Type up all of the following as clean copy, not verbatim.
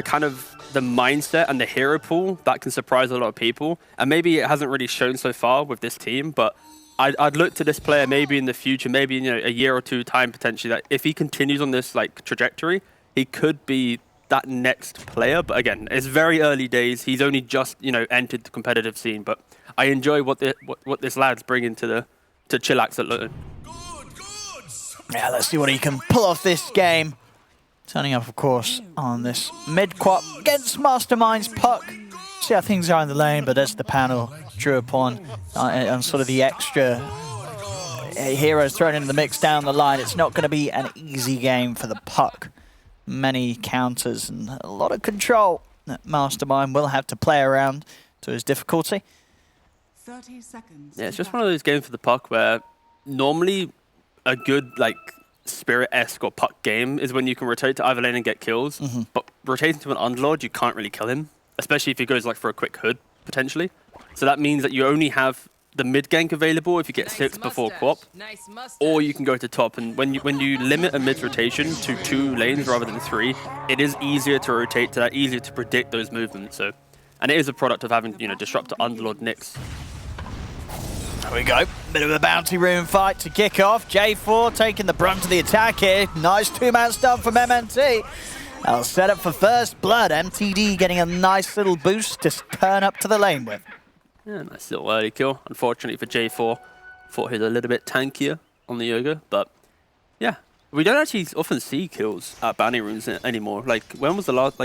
kind of the mindset and the hero pool that can surprise a lot of people. And maybe it hasn't really shown so far with this team, but I'd look to this player maybe in the future, maybe in a year or two time potentially, that if he continues on this like trajectory, he could be that next player. But again, it's very early days. He's only just entered the competitive scene. But I enjoy what this lad's bringing to CHILLAX at Luton. Yeah, let's see what he can pull off this game. Turning up, of course, on this mid-quap against Mastermind's Puck. See how things are in the lane, but as the panel drew upon on sort of the extra heroes thrown into the mix down the line, it's not going to be an easy game for the Puck. Many counters and a lot of control that Mastermind will have to play around to his difficulty. 30 seconds. Yeah, it's just one of those games for the Puck where normally a good Spirit-esque or Puck game is when you can rotate to either lane and get kills, but rotating to an Underlord, you can't really kill him, especially if he goes for a quick hood, potentially. So that means that you only have the mid gank available if you get 6 before quap, or you can go to top. And when you limit a mid rotation to 2 lanes rather than 3, it is easier to rotate to that, easier to predict those movements. So, and it is a product of having disruptor Underlord Nyx. There we go. Bit of a bounty room fight to kick off. J4 taking the brunt of the attack here. Nice 2-man stun from MNT. I'll set up for first blood. MTD getting a nice little boost to turn up to the lane with. Yeah, nice little early kill. Unfortunately for J4, thought he was a little bit tankier on the Yoga, but yeah. We don't actually often see kills at bounty rooms anymore. When was the last,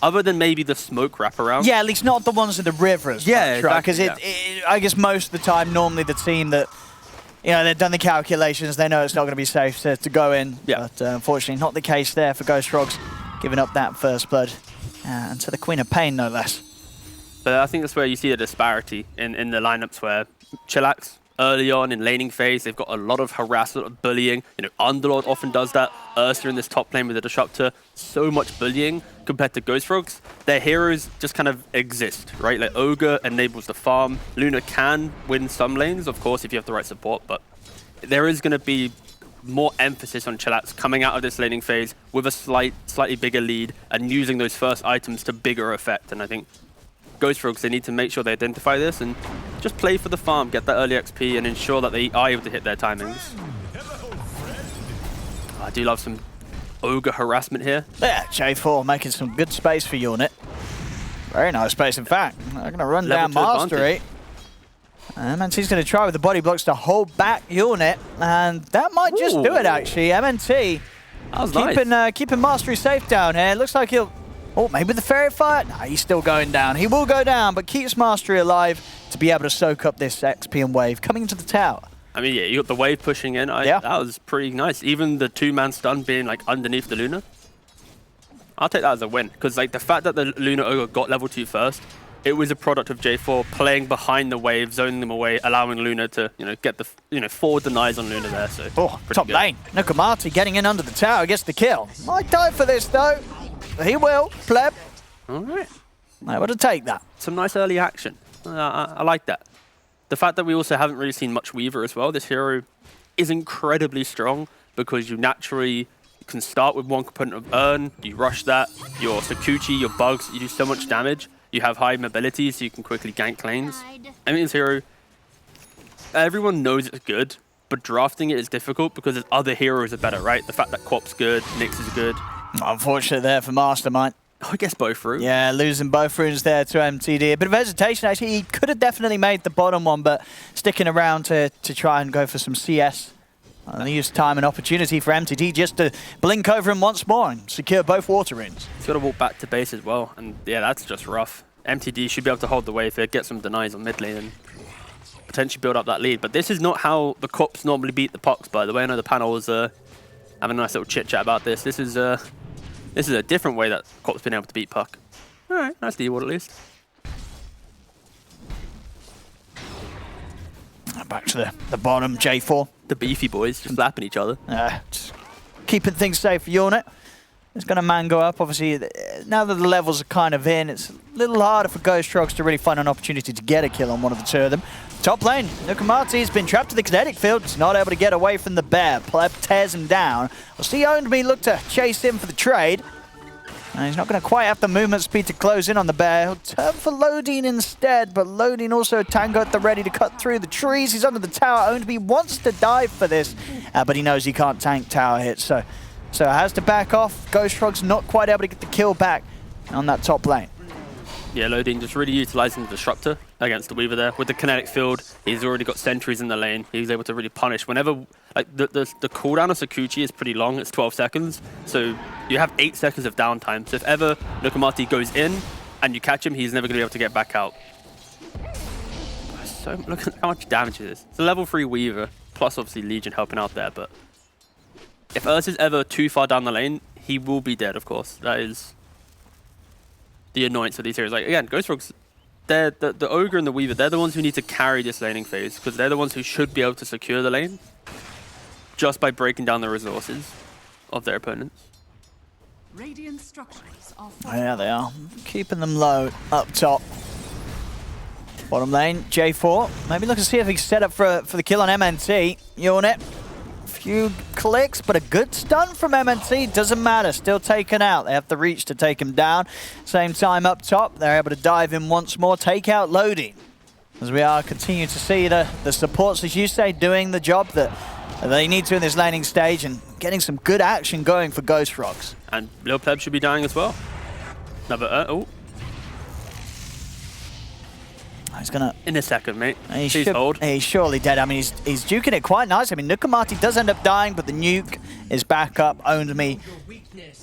other than maybe the smoke wraparound? Yeah, at least not the ones in the rivers. Yeah, right? Because exactly, I guess most of the time, normally the team that, they've done the calculations, they know it's not going to be safe to go in. Yeah. But unfortunately, not the case there for Ghost Frogs, giving up that first blood. And to the Queen of Pain, no less. But I think that's where you see a disparity in the lineups where CHILLAX, early on in laning phase, they've got a lot of harass, a lot of bullying. Underlord often does that. Ursa in this top lane with the Disruptor, so much bullying compared to Ghost Frogs. Their heroes just kind of exist, right? Like Ogre enables the farm. Luna can win some lanes, of course, if you have the right support, but there is going to be more emphasis on CHILLAX coming out of this laning phase with a slightly bigger lead and using those first items to bigger effect. And I think Ghost Frogs, they need to make sure they identify this and just play for the farm, get that early XP, and ensure that they are able to hit their timings. I do love some Ogre harassment here. Yeah, J4 making some good space for Unit. Very nice space, in fact. They're going to run down Mastery. MNT's going to try with the body blocks to hold back Unit, and that might just do it, actually. MNT keeping Mastery safe down here. Looks like he'll... Oh, maybe the Fairy Fire? No, he's still going down. He will go down, but keeps Mastery alive to be able to soak up this XP and wave coming into the tower. I mean, yeah, you got the wave pushing in. That was pretty nice. Even the 2-man stun being underneath the Luna. I'll take that as a win, because the fact that the Luna Ogre got level 2 first, it was a product of J4 playing behind the wave, zoning them away, allowing Luna to get the 4 denies on Luna there. So top lane. Nukamati getting in under the tower, gets the kill. Might die for this though. He will, pleb. All right. Able to take that. Some nice early action. I like that. The fact that we also haven't really seen much Weaver as well. This hero is incredibly strong because you naturally can start with one component of Earn, you rush that, your Sakuchi, your bugs, you do so much damage. You have high mobility, so you can quickly gank lanes. I mean, this hero, everyone knows it's good, but drafting it is difficult because other heroes are better, right? The fact that Quap's good, Nyx is good. Unfortunate there for Mastermind. I guess both runes. Yeah, losing both runes there to MTD. A bit of hesitation, actually. He could have definitely made the bottom one, but sticking around to try and go for some CS. And use time and opportunity for MTD just to blink over him once more and secure both water runes. He's got to walk back to base as well, and yeah, that's just rough. MTD should be able to hold the wave here, get some denies on mid lane, and potentially build up that lead. But this is not how the Cops normally beat the Pucks, by the way. I know the panel was having a nice little chit-chat about this. This is a different way that Cops been able to beat Puck. All right, nice D-ward at least. Back to the bottom, J4. The beefy boys just slapping each other. Just keeping things safe for Unit. It's going to man go up. Obviously, now that the levels are kind of in, it's a little harder for Ghost Frogs to really find an opportunity to get a kill on one of the two of them. Top lane, Nukamati has been trapped to the kinetic field. He's not able to get away from the bear. Pleb tears him down. We'll see Owned Me look to chase him for the trade. And he's not going to quite have the movement speed to close in on the bear. He'll turn for Lodine instead, but Lodine also Tango at the ready to cut through the trees. He's under the tower. Ownby wants to dive for this, but he knows he can't tank tower hits, so has to back off. Ghost Frog's not quite able to get the kill back on that top lane. Yeah, Lodine just really utilizing the Disruptor against the Weaver there. With the kinetic field, he's already got sentries in the lane. He's able to really punish. Whenever, like, the cooldown of Sakuchi is pretty long. It's 12 seconds. So you have 8 seconds of downtime. So if ever Nukamati goes in and you catch him, he's never going to be able to get back out. So look at how much damage it is. It's a level 3 Weaver, plus obviously Legion helping out there. But if Ursa's ever too far down the lane, he will be dead, of course. That is the annoyance of these heroes. Like, again, Ghost Frogs, they're the Ogre and the Weaver, they're the ones who need to carry this laning phase, because they're the ones who should be able to secure the lane just by breaking down the resources of their opponents. Radiant structures are Oh, yeah, they are. Keeping them low up top. Bottom lane, J4. Maybe look to see if he can set up for the kill on MNT. Unit. Few clicks, but a good stun from MNT. Doesn't matter. Still taken out. They have the reach to take him down. Same time up top, they're able to dive in once more. Take out Lodine. As we are continuing to see the supports, as you say, doing the job that they need to in this laning stage and getting some good action going for Ghost Frogs. And Lil Pleb should be dying as well. Another, oh. He's gonna... In a second, mate. He's hold. He's surely dead. I mean, he's duking it quite nice. I mean, Nukamati does end up dying, but the nuke is back up. Ownby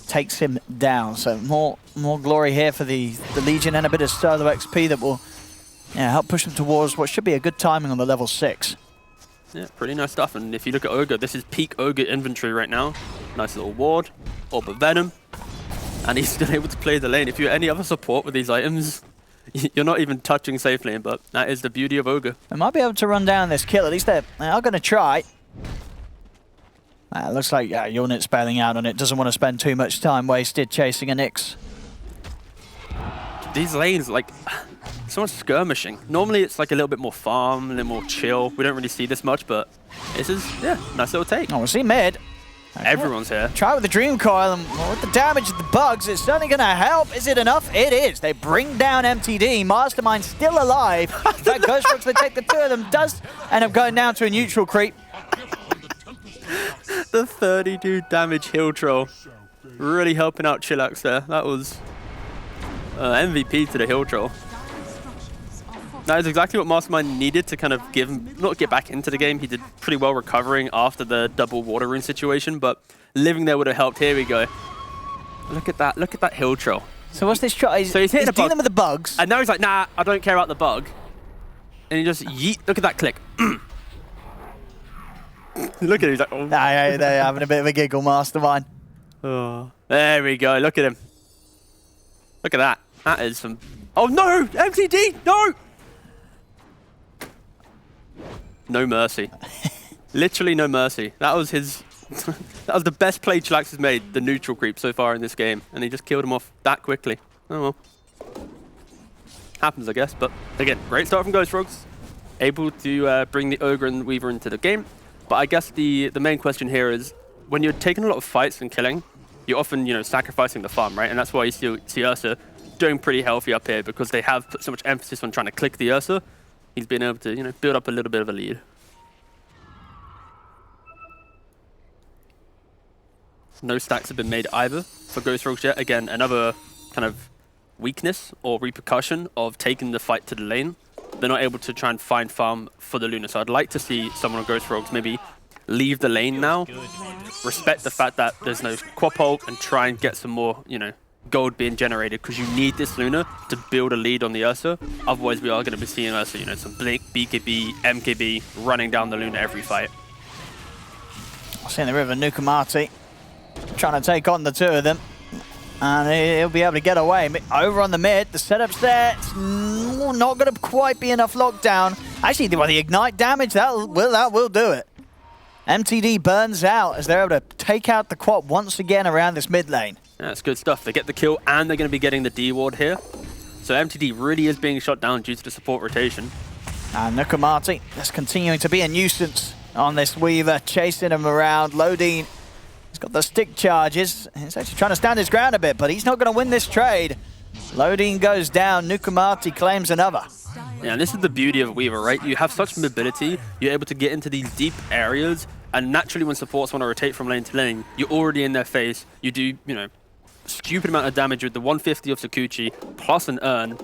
takes him down. So more glory here for the Legion and a bit of solo XP that will help push them towards what should be a good timing on the level 6. Yeah, pretty nice stuff. And if you look at Ogre, this is peak Ogre inventory right now. Nice little ward, Orb of Venom. And he's still able to play the lane. If you're any other support with these items, you're not even touching safe lane, but that is the beauty of Ogre. They might be able to run down this kill. At least they are going to try. Looks like Unit's bailing out on it. Doesn't want to spend too much time wasted chasing a Nyx. These lanes, like, so much skirmishing. Normally it's like a little bit more farm, a little more chill. We don't really see this much, but this is, nice little take. Oh, we'll see mid. Everyone's here. Try with the Dream Coil, and with the damage of the bugs, it's certainly going to help. Is it enough? It is. They bring down MTD. Mastermind still alive. In fact, Ghost Frogs, they take the two of them. Does end up going down to a neutral creep. The 32 damage hill troll. Really helping out CHILLAX there. That was MVP to the hill troll. That is exactly what Mastermind needed to kind of give him, not get back into the game. He did pretty well recovering after the double water rune situation, but living there would have helped. Here we go. Look at that hill troll. So what's this try? So he's dealing with the bugs. And now he's like, nah, I don't care about the bug. And he just yeet. Look at that click. Look at him, he's like, oh. They're having a bit of a giggle, Mastermind. Oh, there we go, look at him. Look at that. That is some... Oh no, MTD, no! No mercy. Literally no mercy. That was his... that was the best play CHILLAX has made, the neutral creep so far in this game. And he just killed him off that quickly. Oh well. Happens, I guess. But again, great start from Ghost Frogs. Able to bring the Ogre and Weaver into the game. But I guess the main question here is, when you're taking a lot of fights and killing, you're often, sacrificing the farm, right? And that's why you see Ursa doing pretty healthy up here, because they have put so much emphasis on trying to click the Ursa. He's been able to, build up a little bit of a lead. No stacks have been made either for Ghost Frogs yet. Again, another kind of weakness or repercussion of taking the fight to the lane. They're not able to try and find farm for the Luna. So I'd like to see someone on Ghost Frogs maybe leave the lane now, respect the fact that there's no quap ult, and try and get some more, gold being generated, because you need this Luna to build a lead on the Ursa. Otherwise, we are going to be seeing Ursa, some Blink, BKB, MKB running down the Luna every fight. Seeing the river, Nukamati trying to take on the two of them. And he'll be able to get away. Over on the mid, the setup's there. It's not going to quite be enough lockdown. Actually, the ignite damage, that will do it. MTD burns out as they're able to take out the quad once again around this mid lane. Yeah, that's good stuff. They get the kill, and they're going to be getting the D ward here. So MTD really is being shot down due to the support rotation. And Nukamati just continuing to be a nuisance on this Weaver, chasing him around. Lodine is got the stick charges. He's actually trying to stand his ground a bit, but he's not going to win this trade. Loading goes down. Nukamati claims another. Yeah, and this is the beauty of Weaver, right? You have such mobility, you're able to get into these deep areas, and naturally when supports want to rotate from lane to lane, you're already in their face. You do, you know, stupid amount of damage with the 150 of Sakuchi, plus an Urn.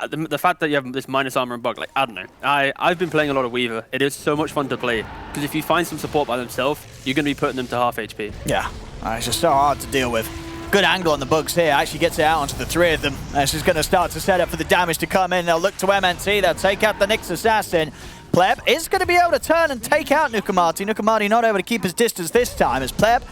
The fact that you have this minus armor and bug, like, I don't know. I've been playing a lot of Weaver. It is so much fun to play, because if you find some support by themselves, you're going to be putting them to half HP. Yeah, it's just so hard to deal with. Good angle on the bugs here, actually gets it out onto the three of them. This is going to start to set up for the damage to come in. They'll look to MNT, they'll take out the Nyx Assassin. Pleb is going to be able to turn and take out Nukamati. Nukamati not able to keep his distance this time as Pleb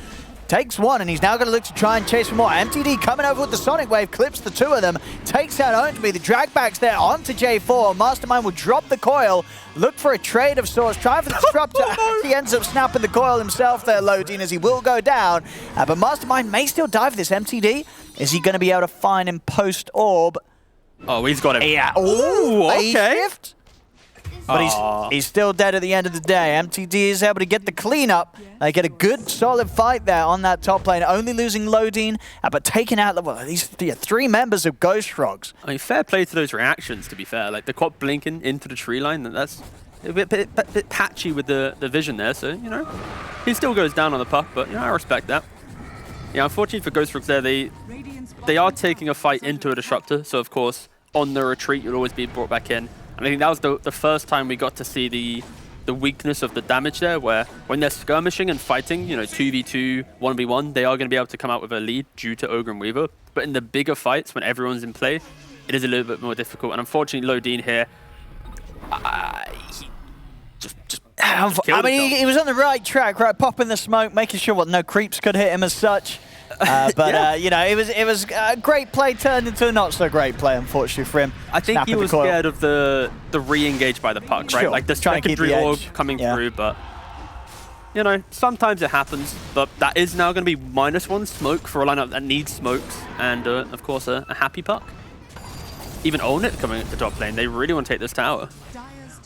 takes one, and he's now going to look to try and chase for more. MTD coming over with the Sonic Wave, clips the two of them, takes out Ownby. The drag back's there onto J4. Mastermind will drop the coil, look for a trade of sorts, try for the disruptor. He ends up snapping the coil himself there, Lodin, as he will go down. But Mastermind may still dive this. MTD, is he going to be able to find him post-orb? Oh, he's got him. Yeah. Ooh, okay. But he's still dead at the end of the day. MTD is able to get the cleanup. They get a good, solid fight there on that top lane. Only losing Lodin, but taking out these three members of Ghost Frogs. I mean, fair play to those reactions, to be fair. Like, the quad blinking into the tree line, that's a bit patchy with the vision there. So, you know, he still goes down on the puck, but, you know, I respect that. Yeah, unfortunately for Ghost Frogs there, they are taking a fight into a disruptor. So, of course, on the retreat, you'll always be brought back in. And I think that was the first time we got to see the weakness of the damage there, where when they're skirmishing and fighting, you know, 2v2, 1v1, they are going to be able to come out with a lead due to Ogre and Weaver. But in the bigger fights, when everyone's in play, it is a little bit more difficult. And unfortunately, Lodin here, he just I mean, he was on the right track, right, popping the smoke, making sure no creeps could hit him as such. You know, it was a great play turned into a not so great play, unfortunately for him. I think he was scared of the re-engage by the puck, right? Sure. Like the secondary orb coming through, but you know, sometimes it happens. But that is now going to be -1 smoke for a lineup that needs smokes, and of course a happy puck. Even Own It coming at the top lane. They really want to take this tower.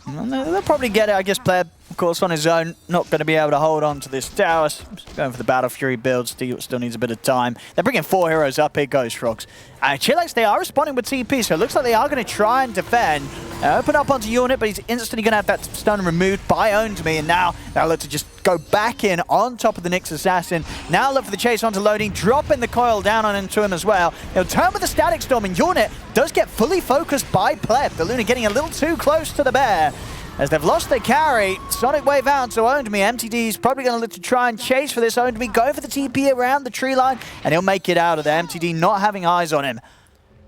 They'll probably get it, I guess. Pleb, of course, on his own, not going to be able to hold on to this tower. Going for the Battle Fury build, still needs a bit of time. They're bringing 4 heroes up here, Ghost Frogs. CHILLAX, they are responding with TP, so it looks like they are going to try and defend. Open up onto Unit, but he's instantly going to have that stun removed by Ownby, and now they'll look to just go back in on top of the Nyx Assassin. Now look for the chase onto Loading, dropping the coil down on into him as well. He'll turn with the Static Storm, and Unit does get fully focused by Pleb. The Luna getting a little too close to the bear. As they've lost their carry, Sonic Wave out to Ownby. MTD's probably going to look to try and chase for this. Ownby go for the TP around the tree line, and he'll make it out of there. MTD not having eyes on him.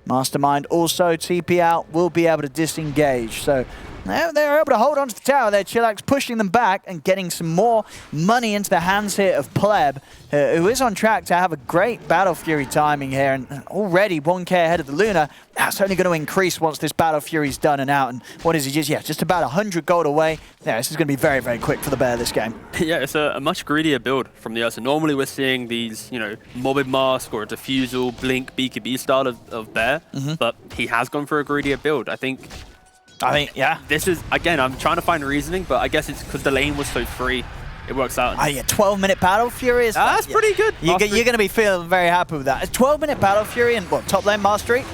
Mastermind also TP out, will be able to disengage. So they're able to hold on to the tower there. CHILLAX pushing them back and getting some more money into the hands here of Pleb, who is on track to have a great Battle Fury timing here, and already 1k ahead of the Luna. That's only going to increase once this Battle Fury's done and out. And what is he just about 100 gold away. Yeah, this is going to be very, very quick for the bear this game. Yeah, it's a much greedier build from the Ursa. Normally we're seeing these, you know, Morbid Mask or a Diffusal, Blink, BKB style of bear, but he has gone for a greedier build. I think, yeah. This is, again, I'm trying to find reasoning, but I guess it's because the lane was so free. It works out. Oh yeah, 12-minute Battle Fury is... That's pretty good. You're going to be feeling very happy with that. A 12-minute Battle Fury and what, top lane mastery?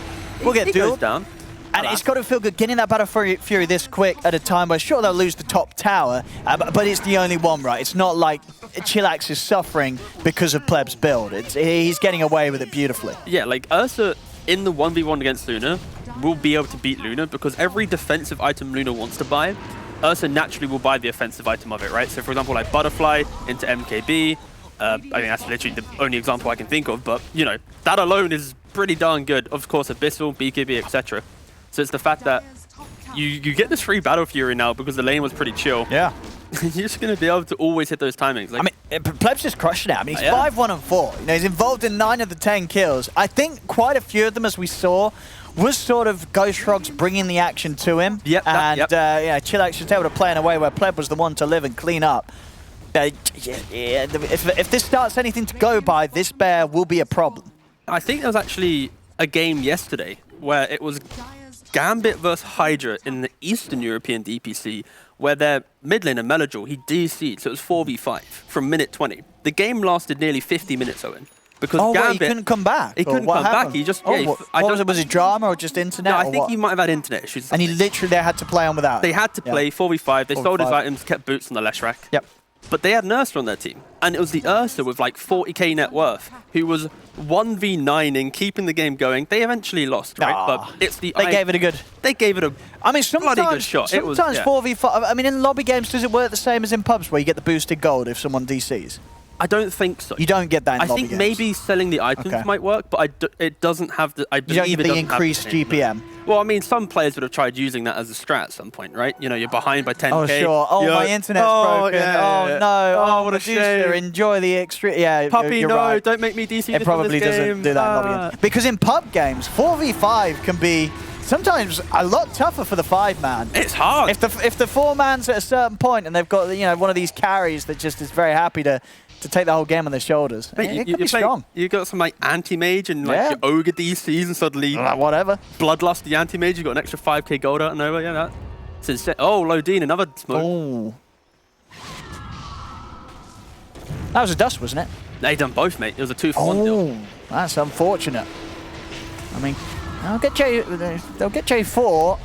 We'll get dueled. Down. And it's got to feel good getting that Battle Fury this quick at a time where, sure, they'll lose the top tower, but it's the only one, right? It's not like CHILLAX is suffering because of Pleb's build. He's getting away with it beautifully. Yeah, like Ursa in the 1v1 against Luna will be able to beat Luna because every defensive item Luna wants to buy, Ursa naturally will buy the offensive item of it, right? So, for example, like Butterfly into MKB. I mean, that's literally the only example I can think of, but, you know, that alone is pretty darn good. Of course, Abyssal, BKB, etc. So it's the fact that you get this free Battle Fury now because the lane was pretty chill. Yeah. You're just going to be able to always hit those timings. Like, I mean, Pleb's just crushing it. I mean, he's 5-1-4. You know, he's involved in 9 of the 10 kills. I think quite a few of them, as we saw, was sort of Ghost Frogs bringing the action to him. Yep. Yeah, CHILLAX just able to play in a way where Pleb was the one to live and clean up. If this starts anything to go by, this bear will be a problem. I think there was actually a game yesterday where it was Gambit versus Hydra in the Eastern European DPC, where their mid laner, Melodul, he DC'd, so it was 4v5 from minute 20. The game lasted nearly 50 minutes, Owen. Because Gambit, he couldn't come back? He couldn't come back. He just, was it drama or just internet? No, I think he might have had internet issues. And he literally had to play on without. They had to play 4v5. They sold his items, kept boots on the Leshrac. Yep. But they had an Ursa on their team. And it was the Ursa with like 40k net worth who was 1v9ing, keeping the game going. They eventually lost, right? But it's the... They gave it a good... They gave it a bloody good shot. Sometimes 4v5... I mean, in lobby games, does it work the same as in pubs where you get the boosted gold if someone DCs? I don't think so. You don't get that in lobby games. games. Maybe selling the items might work, but it doesn't have the... I believe it doesn't have the increased GPM. Well, I mean, some players would have tried using that as a strat at some point, right? You know, you're behind by 10k. Oh, sure. Oh, my internet's broken. Yeah. No. Oh, what a shame. Enjoy the extreme... Yeah, Puppy, you're no, right. don't make me DC It probably doesn't do that in lobby games. Because in pub games, 4v5 can be sometimes a lot tougher for the 5-man. It's hard. If the 4-man's at a certain point and they've got, you know, one of these carries that just is very happy to take the whole game on their shoulders. Mate, it can be strong. You got some like anti-mage and like your ogre DCs and suddenly whatever. Bloodlust the anti-mage, you got an extra 5k gold out and over. Yeah, that's insane. Oh, Lodine, another smoke. Oh. That was a dust, wasn't it? They done both, mate. It was a 2-for-1 deal. That's unfortunate. I mean, they'll get J4.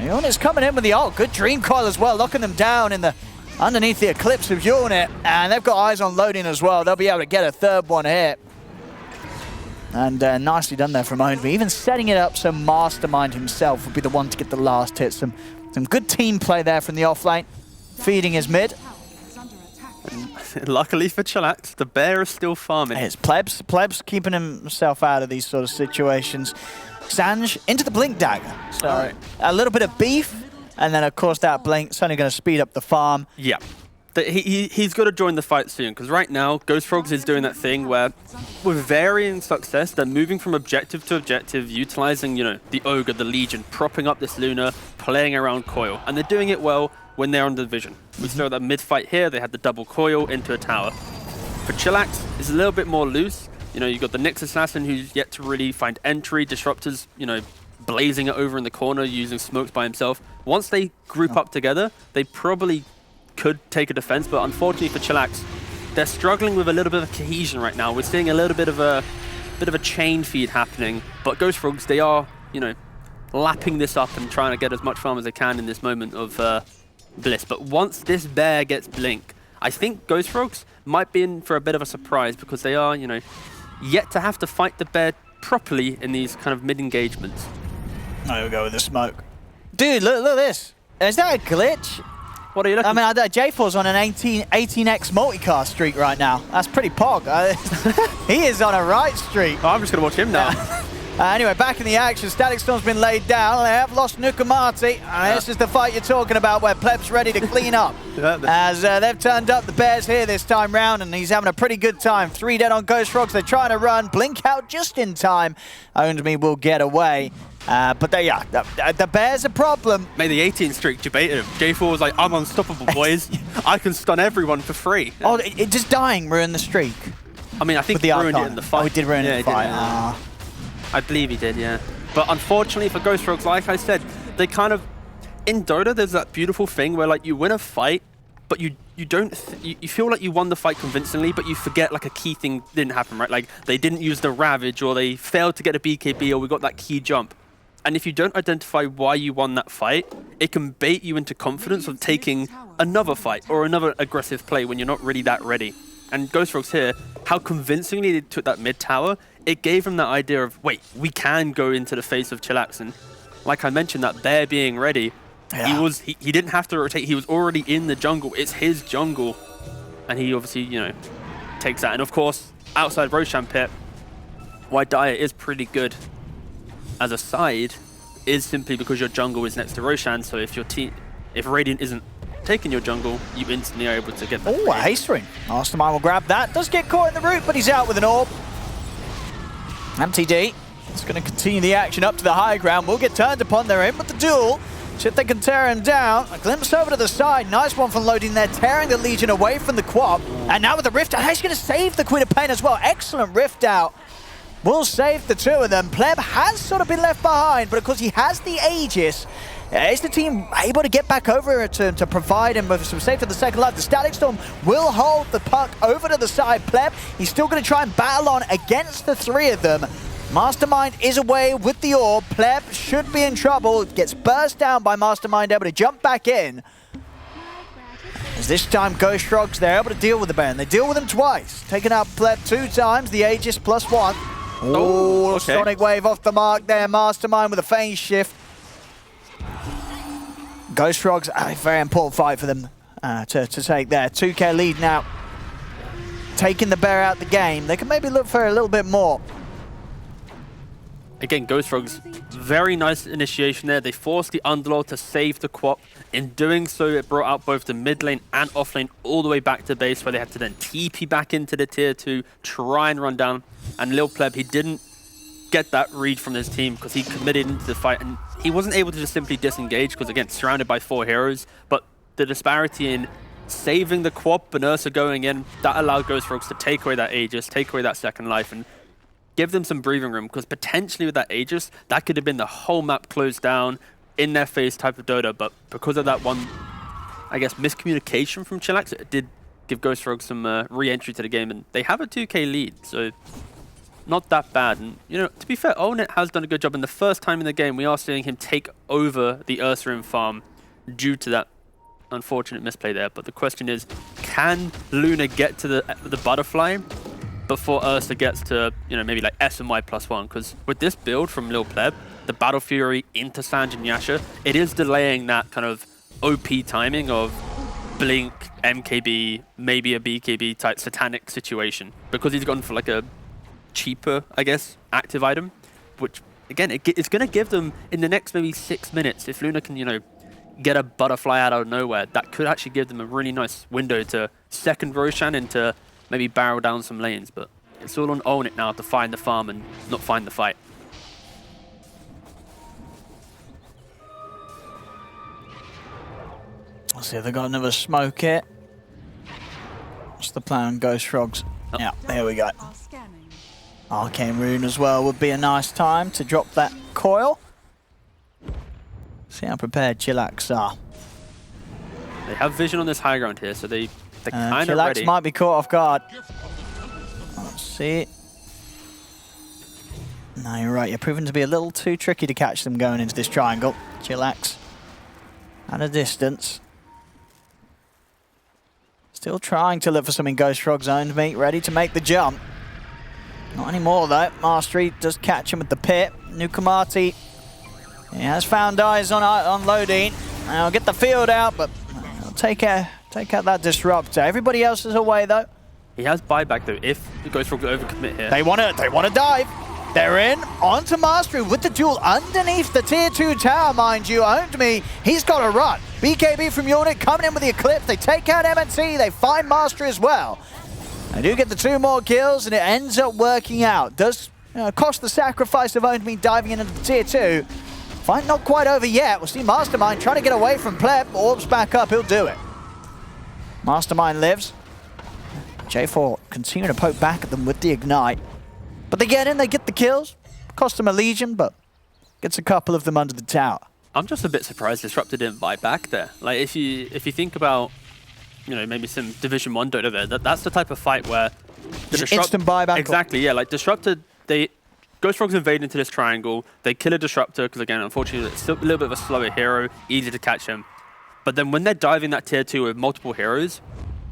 Unit's coming in with the ult. Good Dream Coil as well, locking them down in the underneath the Eclipse of Unit, and they've got eyes on loading as well. They'll be able to get a third one here. And nicely done there from Ownby. Even setting it up so Mastermind himself would be the one to get the last hit. Some good team play there from the offlane. Feeding his mid. Luckily for CHILLAX, the bear is still farming. It's Plebs. Plebs keeping himself out of these sort of situations. Sanj into the Blink Dagger. So a little bit of beef. And then, of course, that Blink's only going to speed up the farm. Yeah. He's got to join the fight soon, because right now, Ghost Frogs is doing that thing where, with varying success, they're moving from objective to objective, utilizing, you know, the Ogre, the Legion, propping up this Luna, playing around Coil. And they're doing it well when they're on the Division. We saw that mid-fight here, they had the double Coil into a tower. For CHILLAX, it's a little bit more loose. You know, you've got the Nyx Assassin, who's yet to really find entry, Disruptors, you know, blazing it over in the corner, using smokes by himself. Once they group up together, they probably could take a defense, but unfortunately for CHILLAX, they're struggling with a little bit of cohesion right now. We're seeing a little bit of a chain feed happening, but Ghost Frogs, they are, you know, lapping this up and trying to get as much farm as they can in this moment of bliss. But once this bear gets Blink, I think Ghost Frogs might be in for a bit of a surprise, because they are, you know, yet to have to fight the bear properly in these kind of mid-engagements. There we go with the smoke. Dude, look at this. Is that a glitch? What are you looking at? I mean, J4's on an 18x multicast streak right now. That's pretty pog. He is on a right streak. Oh, I'm just going to watch him now. Anyway, back in the action. Static Storm's been laid down. They have lost Nukamati. This is the fight you're talking about, where Pleb's ready to clean up. As they've turned up the Bears here this time round, and he's having a pretty good time. 3 dead on Ghost Frogs. They're trying to run. Blink out just in time. Ownby will get away. But the Bears a problem. Made the 18 streak debated him. J4 was like, I'm unstoppable, boys. I can stun everyone for free. Oh, it just dying ruined the streak. I mean, I think he ruined it in the fight. Oh, he did ruin it in the fight. I believe he did, yeah. But unfortunately for Ghost Frogs, like I said, they kind of... In Dota, there's that beautiful thing where, like, you win a fight, but you feel like you won the fight convincingly, but you forget, like, a key thing didn't happen, right? Like, they didn't use the Ravage, or they failed to get a BKB, or we got that key jump. And if you don't identify why you won that fight, it can bait you into confidence of taking another fight or another aggressive play when you're not really that ready. And Ghost Frogs here, how convincingly they took that mid tower, it gave them that idea of, wait, we can go into the face of CHILLAX. And like I mentioned, that bear being ready, he didn't have to rotate. He was already in the jungle. It's his jungle. And he obviously, you know, takes that. And of course, outside Roshan pit, why Diet is pretty good as a side is simply because your jungle is next to Roshan. So if if Radiant isn't taking your jungle, you instantly are able to get that. Oh, a haste ring. Mastermind will grab that. Does get caught in the root, but he's out with an orb. MTD is going to continue the action up to the high ground. Will get turned upon. They're in with the duel. See if they can tear him down. A glimpse over to the side. Nice one from Loading there, tearing the Legion away from the Quab. And now with the Rift out, he's going to save the Queen of Pain as well. Excellent Rift out. Will save the two of them. Pleb has sort of been left behind, but of course he has the Aegis. Is the team able to get back over to provide him with some safety in the second life? The Static Storm will hold the puck over to the side. Pleb, he's still going to try and battle on against the three of them. Mastermind is away with the orb. Pleb should be in trouble. Gets burst down by Mastermind, able to jump back in. As this time Ghost Shrugs, they're able to deal with the Baron. They deal with him twice. Taking out Pleb 2 times, the Aegis +1. Oh, okay. Sonic Wave off the mark there. Mastermind with a phase shift. Ghost Shrugs, a very important fight for them to take there. 2K lead now. Taking the Bear out the game. They can maybe look for a little bit more. Again, Ghost Frogs, very nice initiation there. They forced the Underlord to save the Quap. In doing so, it brought out both the mid lane and off lane all the way back to base, where they had to then TP back into the tier 2, try and run down. And Lil Pleb, he didn't get that read from his team because he committed into the fight, and he wasn't able to just simply disengage because, again, surrounded by 4 heroes. But the disparity in saving the Quap and Ursa going in, that allowed Ghost Frogs to take away that Aegis, take away that second life, and give them some breathing room, because potentially with that Aegis, that could have been the whole map closed down, in their face type of Dota. But because of that one, I guess, miscommunication from CHILLAX, it did give Ghost Frogs some re-entry to the game, and they have a 2K lead, so not that bad. And, you know, to be fair, Onet has done a good job, and the first time in the game, we are seeing him take over the Ursaring farm due to that unfortunate misplay there. But the question is, can Luna get to the butterfly before Ursa gets to, you know, maybe like S and Y +1? Because with this build from Lil Pleb, the Battle Fury into Sanj and Yasha, it is delaying that kind of OP timing of Blink, MKB, maybe a BKB type satanic situation. Because he's gone for like a cheaper, I guess, active item, which again, it's going to give them in the next maybe 6 minutes, if Luna can, you know, get a butterfly out of nowhere, that could actually give them a really nice window to second Roshan and to maybe barrel down some lanes. But it's all on Own It now to find the farm and not find the fight. Let's see if they got another smoke hit. What's the plan on Ghost Frogs? Oh. Yeah, there we go. Arcane Rune as well would be a nice time to drop that coil. See how prepared CHILLAX are. They have vision on this high ground here, so they're kind of ready. CHILLAX might be caught off guard. Let's see. No, you're right. You're proving to be a little too tricky to catch them going into this triangle. CHILLAX at a distance. Still trying to look for something Ghost Frogs owned, mate. Ready to make the jump. Not anymore, though. Mastery does catch him with the pit. Nukamati, he has found eyes on Lodine. I'll get the field out, but I'll take out that disruptor. Everybody else is away, though. He has buyback, though, if the Ghost Frogs overcommit here. They want to dive. They're in, onto Mastery with the duel underneath the tier 2 tower, mind you. Owned me, he's got to run. BKB from Unit coming in with the Eclipse. They take out MNC, they find Mastery as well. They do get the 2 more kills, and it ends up working out. Does cost the sacrifice of Owned Me diving into the tier 2. Fight not quite over yet. We'll see Mastermind trying to get away from Pleb. Orbs back up, he'll do it. Mastermind lives. J4 continuing to poke back at them with the Ignite. But they get in, they get the kills. Cost them a Legion, but gets a couple of them under the tower. I'm just a bit surprised Disruptor didn't buy back there. Like, if you think about, you know, maybe some Division 1 Dota there, that's the type of fight where the instant buyback. Exactly, yeah. Like, Disruptor, Ghost Frogs invade into this triangle. They kill a Disruptor, because again, unfortunately, it's still a little bit of a slower hero, easy to catch him. But then when they're diving that tier 2 with multiple heroes,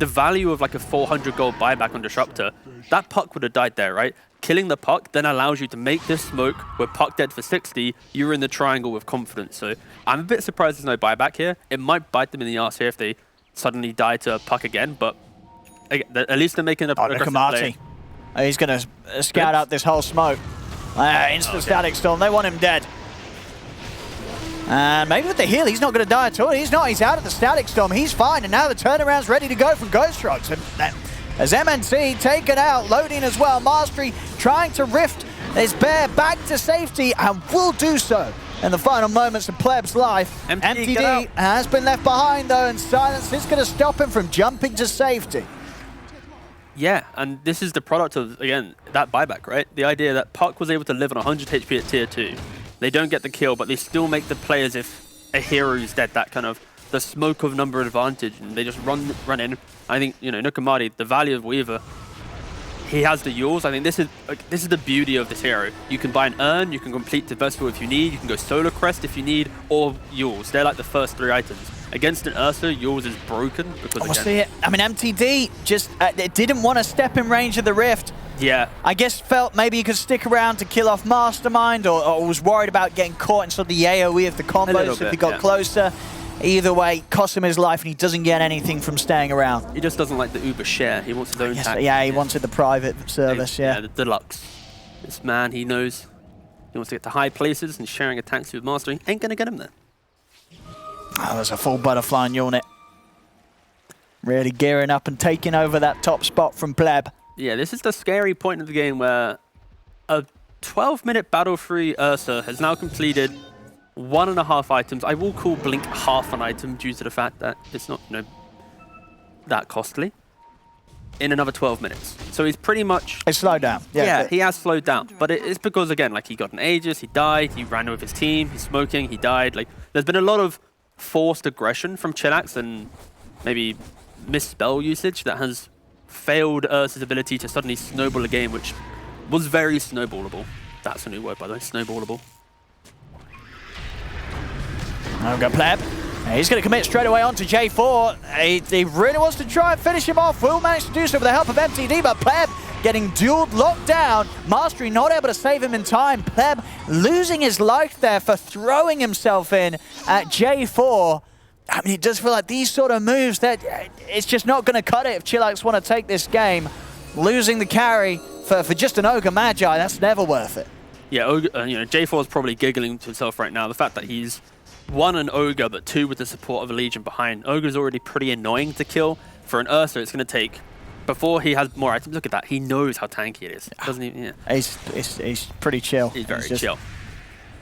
the value of like a 400 gold buyback on Disruptor, that puck would have died there, right? Killing the puck then allows you to make this smoke with puck dead for 60, you're in the triangle with confidence. So I'm a bit surprised there's no buyback here. It might bite them in the arse here if they suddenly die to a puck again, but at least they're making a aggressive play. He's going to scout out this whole smoke. Instant Static Storm, they want him dead. And maybe with the heal, he's not going to die at all. He's not, he's out of the Static Storm, he's fine, and now the turnaround's ready to go from Ghost Frogs. As MNC taken out, loading as well. Mastery trying to rift his bear back to safety, and will do so in the final moments of Pleb's life. MTD has been left behind though, and Silence is going to stop him from jumping to safety. Yeah, and this is the product of, again, that buyback, right? The idea that Puck was able to live on 100 HP at tier 2. They don't get the kill, but they still make the play as if a hero who's dead, that kind of the smoke of number advantage, and they just run in. I think, you know, Nukamadi, the value of Weaver, he has the Yules. I think this is the beauty of this hero. You can buy an Urn, you can complete the Versatile if you need, you can go Solar Crest if you need, or Yules. They're like the first 3 items. Against an Ursa, Yules is broken because again, I mean, MTD just didn't want to step in range of the Rift. Yeah. I guess felt maybe he could stick around to kill off Mastermind, or was worried about getting caught in sort of the AoE of the combos if he got closer. Either way, cost him his life, and he doesn't get anything from staying around. He just doesn't like the Uber share. He wants his own tax. Yeah, he wanted the private service, yeah. The deluxe. This man, he knows he wants to get to high places, and sharing a taxi with Mastery ain't going to get him there. Oh, there's a full butterfly on Unit. Really gearing up and taking over that top spot from Pleb. Yeah, this is the scary point of the game where a 12-minute battle-free Ursa has now completed 1.5 items. I will call Blink half an item due to the fact that it's not, you know, that costly. In another 12 minutes. So he's pretty much... It's slowed down. Yeah, he has slowed down. But it's because, again, like, he got an Aegis, he died, he ran with his team, he's smoking, he died. Like, there's been a lot of forced aggression from CHILLAX and maybe misspell usage that has failed Ursa's ability to suddenly snowball a game, which was very snowballable. That's a new word, by the way, snowballable. Now we've got Pleb. He's going to commit straight away onto J4. He really wants to try and finish him off. Will manage to do so with the help of MTD, but Pleb getting dueled, locked down. Mastery not able to save him in time. Pleb losing his life there for throwing himself in at J4. I mean, it does feel like these sort of moves, that it's just not going to cut it if CHILLAX want to take this game. Losing the carry for just an Ogre Magi, that's never worth it. Yeah, you know, J4 is probably giggling to himself right now. The fact that he's 1 an Ogre, but 2 with the support of a Legion behind. Ogre's already pretty annoying to kill. For an Ursa, it's going to take... Before he has more items, look at that. He knows how tanky it is. Doesn't he? Yeah. He's pretty chill. He's very chill.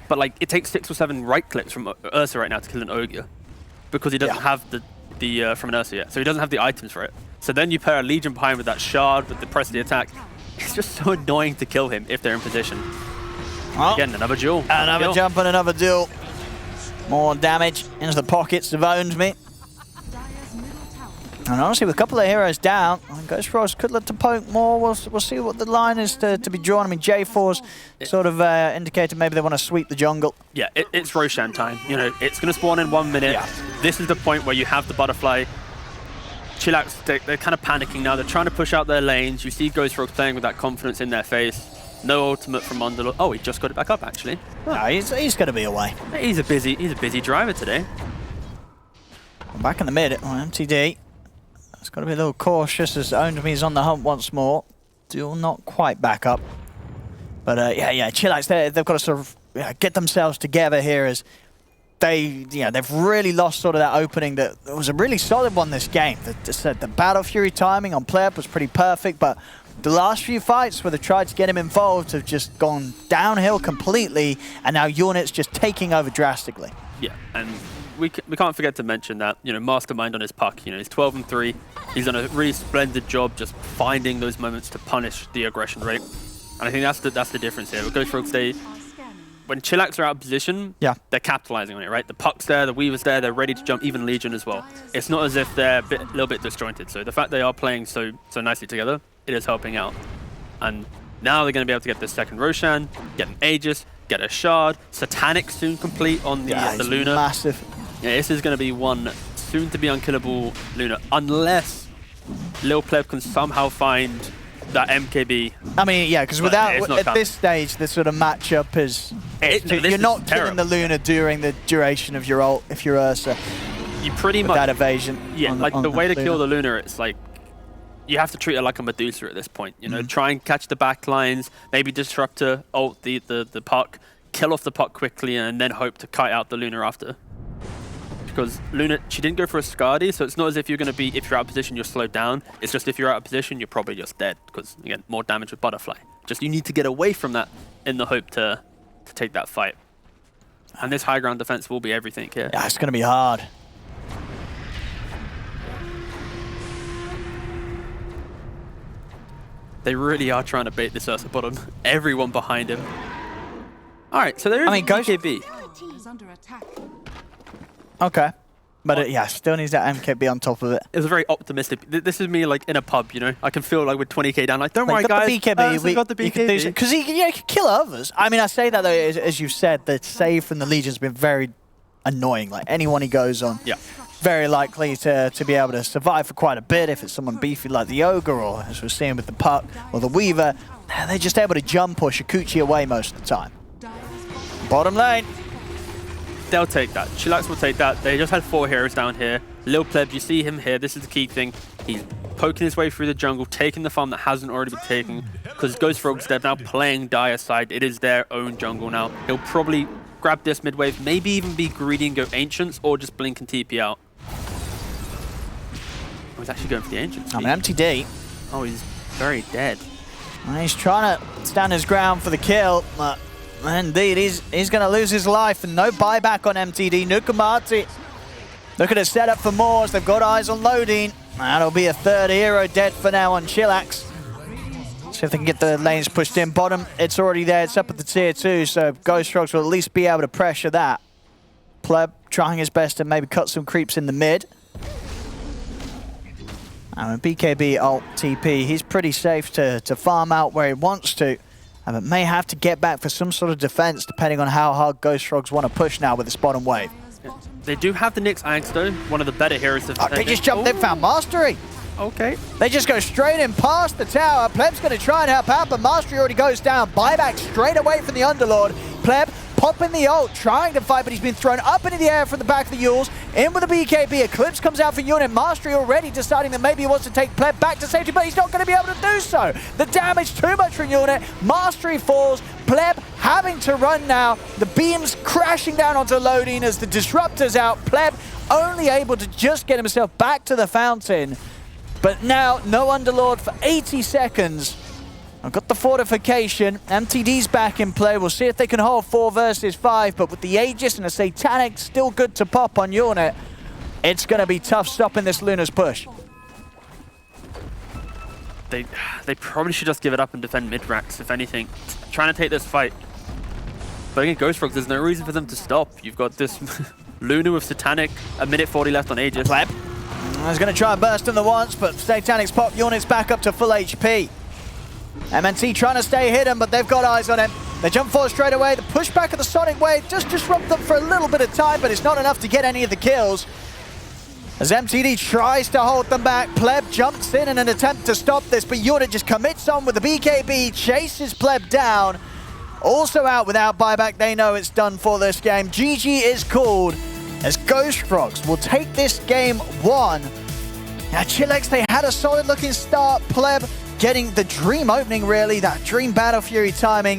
But like, it takes 6 or 7 right clicks from Ursa right now to kill an Ogre, because he doesn't have the from an Ursa yet. So he doesn't have the items for it. So then you pair a Legion behind with that shard, with the press of the attack. It's just so annoying to kill him if they're in position. Oh. Again, another duel. Another jump and another duel. More damage into the pockets of Owns-Me. And honestly, with a couple of heroes down, Ghost Frost could look to poke more. We'll see what the line is to be drawn. I mean, J4's sort of indicated maybe they want to sweep the jungle. Yeah, it's Roshan time. You know, it's going to spawn in 1 minute. Yeah. This is the point where you have the butterfly. CHILLAX, they're kind of panicking now. They're trying to push out their lanes. You see Ghost Frost playing with that confidence in their face. No ultimate from Underlord. Oh, he just got it back up, actually. No, he's going to be away. He's a busy driver today. Back in the mid, MTD. It's got to be a little cautious as Owns-Me's on the hunt once more. Duel not quite back up. But yeah, CHILLAX, they've got to sort of get themselves together here as they've really lost sort of that opening that was a really solid one this game. The Battle Fury timing on Pleb was pretty perfect, but the last few fights where they tried to get him involved have just gone downhill completely, and now Unit's just taking over drastically. Yeah, and we can't forget to mention that, you know, Mastermind on his puck, you know, he's 12-3. He's done a really splendid job just finding those moments to punish the aggression rate. And I think that's the difference here. With Ghost Frogs, when CHILLAX are out of position, they're capitalizing on it, right? The puck's there, the Weaver's there, they're ready to jump, even Legion as well. It's not as if they're a little bit disjointed. So the fact they are playing so nicely together, it is helping out. And now they're going to be able to get this second Roshan, get an Aegis, get a Shard, Satanic soon complete on the Luna. Massive. Yeah, this is going to be one soon to be unkillable Luna, unless Lil Pleb can somehow find that MKB. I mean, yeah, because at this stage, the sort of matchup is you're not killing the Luna during the duration of your ult if you're Ursa. You pretty much that evasion. Yeah, like the way to kill the Luna, it's like you have to treat it like a Medusa at this point. You know, try and catch the back lines, maybe Disruptor, ult the puck, kill off the puck quickly, and then hope to kite out the Luna after. Because Luna, she didn't go for a Skadi, so it's not as if you're going to be, if you're out of position, you're slowed down. It's just if you're out of position, you're probably just dead. Because, again, more damage with Butterfly. Just you need to get away from that in the hope to take that fight. And this high ground defense will be everything here. Yeah, it's going to be hard. They really are trying to bait this Ursa bottom. Everyone behind him. All right, so there is Ghost BKB. Okay. But yeah, still needs that MKB on top of it. It was very optimistic. This is me like in a pub, you know. I can feel like with 20k down, like don't worry guys. The BKB, we got the BKB. Because he can kill others. I mean, I say that though, as you said, the save from the Legion's been very annoying. Like anyone he goes on, very likely to be able to survive for quite a bit. If it's someone beefy like the Ogre, or as we're seeing with the Puck or the Weaver, they're just able to jump or Shikuchi away most of the time. Bottom lane. They'll take that. CHILLAX will take that. They just had 4 heroes down here. Lil Pleb, you see him here. This is the key thing. He's poking his way through the jungle, taking the farm that hasn't already been taken. Because Ghost Frogs, they're now playing Dire side. It is their own jungle now. He'll probably grab this mid wave, maybe even be greedy and go Ancients, or just blink and TP out. Oh, he's actually going for the Ancients. I'm an MTD. Oh, he's very dead. And he's trying to stand his ground for the kill. Indeed, he's going to lose his life, and no buyback on MTD. Nukamati looking to set up for more as they've got eyes on loading. That'll be a 3rd hero dead for now on CHILLAX. See if they can get the lanes pushed in. Bottom, it's already there. It's up at the tier 2, so Ghost Frogs will at least be able to pressure that. Pleb trying his best to maybe cut some creeps in the mid. And with BKB ult TP, he's pretty safe to farm out where he wants to. But may have to get back for some sort of defense depending on how hard Ghost Frogs want to push now with this bottom wave. Yeah. They do have the Nyx Axe though, one of the better heroes of they just jumped in, found Mastery. Okay. They just go straight in past the tower. Pleb's going to try and help out, but Mastery already goes down. Buyback straight away from the Underlord. Pleb popping the ult, trying to fight, but he's been thrown up into the air from the back of the Yules. In with the BKB, Eclipse comes out for Unit. Mastery already deciding that maybe he wants to take Pleb back to safety, but he's not going to be able to do so. The damage too much for Unit. Mastery falls. Pleb having to run now. The beams crashing down onto loading as the Disruptor's out. Pleb only able to just get himself back to the fountain. But now, no Underlord for 80 seconds. I've got the fortification. MTD's back in play. We'll see if they can hold 4 versus 5. But with the Aegis and a Satanic still good to pop on Unit, it's going to be tough stopping this Luna's push. They probably should just give it up and defend mid-racks, if anything. Trying to take this fight. But again, Ghost Frogs, there's no reason for them to stop. You've got this Luna with Satanic, a minute 40 left on Aegis. Pleb. I was going to try and burst in the once, but Satanic's pop. Unit's back up to full HP. MNT trying to stay hidden, but they've got eyes on him. They jump forward straight away. The pushback of the Sonic Wave just disrupt them for a little bit of time, but it's not enough to get any of the kills. As MTD tries to hold them back, Pleb jumps in an attempt to stop this, but Unit just commits on with the BKB, chases Pleb down. Also out without buyback, they know it's done for this game. GG is called as Ghost Frogs will take this game 1. Now CHILLAX, they had a solid looking start. Pleb getting the dream opening really, that dream Battle Fury timing.